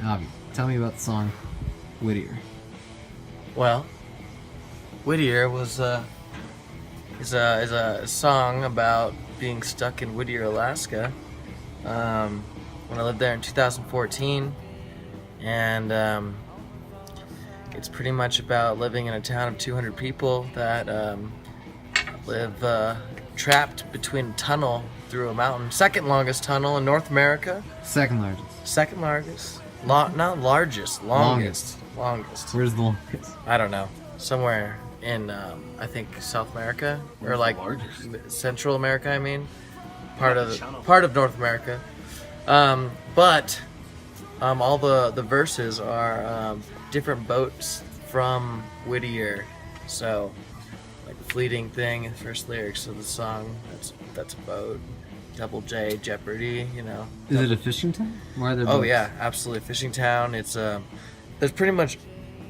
Alvie, tell me about the song Whittier. Well, Whittier is a song about being stuck in Whittier, Alaska. When I lived there in 2014, and it's pretty much about living in a town of 200 people that live trapped between a tunnel through a mountain. Second longest tunnel in North America. Second largest. Second largest. Not largest. Longest. Where's the longest? I don't know. Somewhere in I think South America or like Central America. I mean, part of North America. But all the verses are different boats from Whittier. So like Fleeting Thing, the first lyrics of the song. That's a boat. Double J, Jeopardy. You know. Is it a fishing town? Why are there Oh boats? yeah, absolutely, fishing town. It's there's pretty much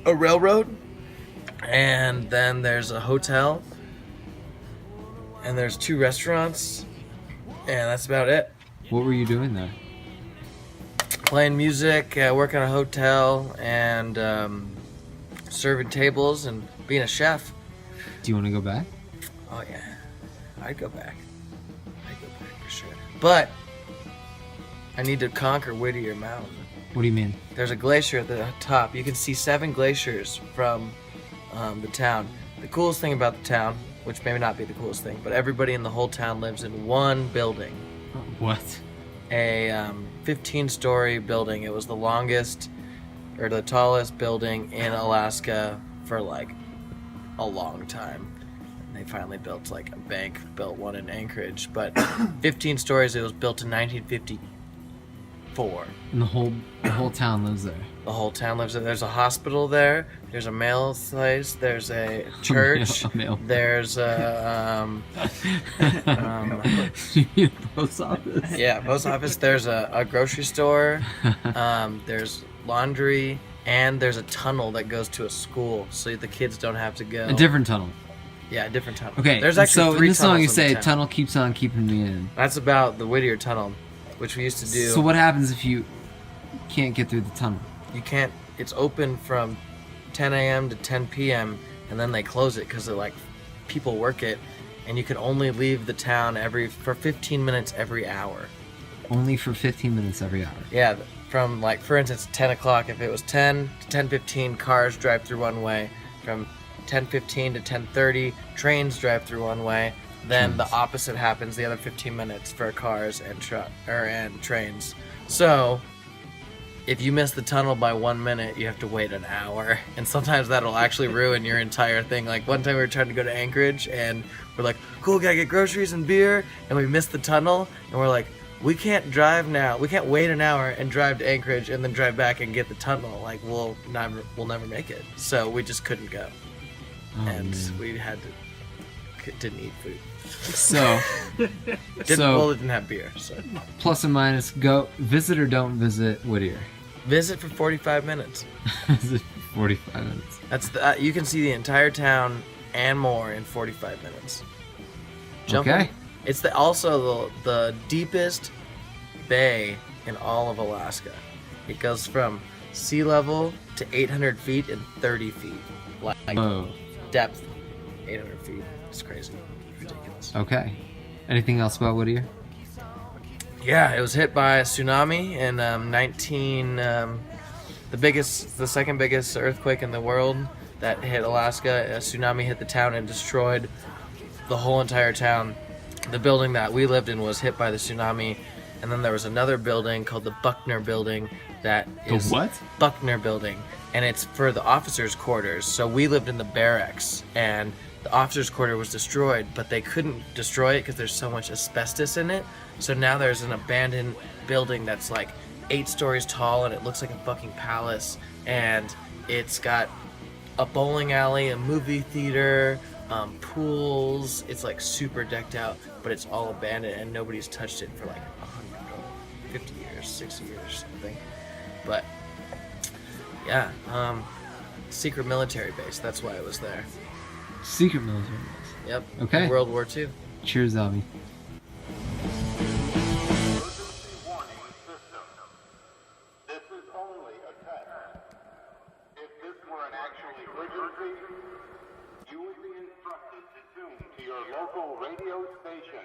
a railroad, and then there's a hotel, and there's 2 restaurants, and that's about it. What were you doing there? Playing music, working at a hotel, and serving tables and being a chef. Do you want to go back? Oh yeah, I'd go back for sure. But I need to conquer Whittier Mountain. What do you mean? There's a glacier at the top. You can see 7 glaciers from the town. The coolest thing about the town, which may not be the coolest thing, but everybody in the whole town lives in one building. What? A 15-story building. It was the longest or the tallest building in Alaska for like a long time. And they finally built like a bank, built one in Anchorage, but 15 stories. It was built in 1954. And the whole town lives there. The whole town lives there. There's a hospital there. There's a mail place. There's a church. A mail. There's a You mean the post office? yeah, post office. There's a grocery store. There's laundry, and there's a tunnel that goes to a school, so the kids don't have to go. A different tunnel. Yeah, a different tunnel. Okay, There's actually so 3 in this song you tunnels in the say, town. tunnel keeps on keeping me in. That's about the Whittier Tunnel, which we used to do. So what happens if you can't get through the tunnel? You can't. It's open from 10 a.m. to 10 p.m. and then they close it because like people work it, and you can only leave the town for 15 minutes every hour. Only for 15 minutes every hour. Yeah, from like for instance 10 o'clock. If it was 10 to 10:15, cars drive through one way. From 10:15 to 10:30, trains drive through one way. Then the opposite happens the other 15 minutes for cars and trains. So if you miss the tunnel by 1 minute, you have to wait an hour. And sometimes that'll actually ruin your entire thing. Like one time we were trying to go to Anchorage and we're like, cool, gotta get groceries and beer. And we missed the tunnel and we're like, we can't drive now. We can't wait an hour and drive to Anchorage and then drive back and get the tunnel. Like we'll never make it. So we just couldn't go. Man. We didn't eat food. So, It didn't have beer. So plus or minus, go visit or don't visit Whittier. visit for 45 minutes. Visit 45 minutes. That's you can see the entire town and more in 45 minutes. Okay. It's also the deepest bay in all of Alaska. It goes from sea level to 800 feet and 30 feet. Like Oh. depth, 800 feet. It's crazy. Ridiculous. Okay. Anything else about Whittier? Yeah, it was hit by a tsunami in the second biggest earthquake in the world that hit Alaska. A tsunami hit the town and destroyed the whole entire town. The building that we lived in was hit by the tsunami, and then there was another building called the Buckner Building that is what? Buckner Building, and it's for the officers' quarters. So we lived in the barracks, and the officers' quarter was destroyed, but they couldn't destroy it because there's so much asbestos in it. So now there's an abandoned building that's like 8 stories tall, and it looks like a fucking palace, and it's got a bowling alley, a movie theater, pools. It's like super decked out, but it's all abandoned and nobody's touched it for like 150 years, 60 years or something. But yeah, secret military base. That's why I was there. Secret military base. Yep. Okay. World War II. Cheers, Alvie. Emergency warning system. This is only a You would be instructed to tune to your local radio station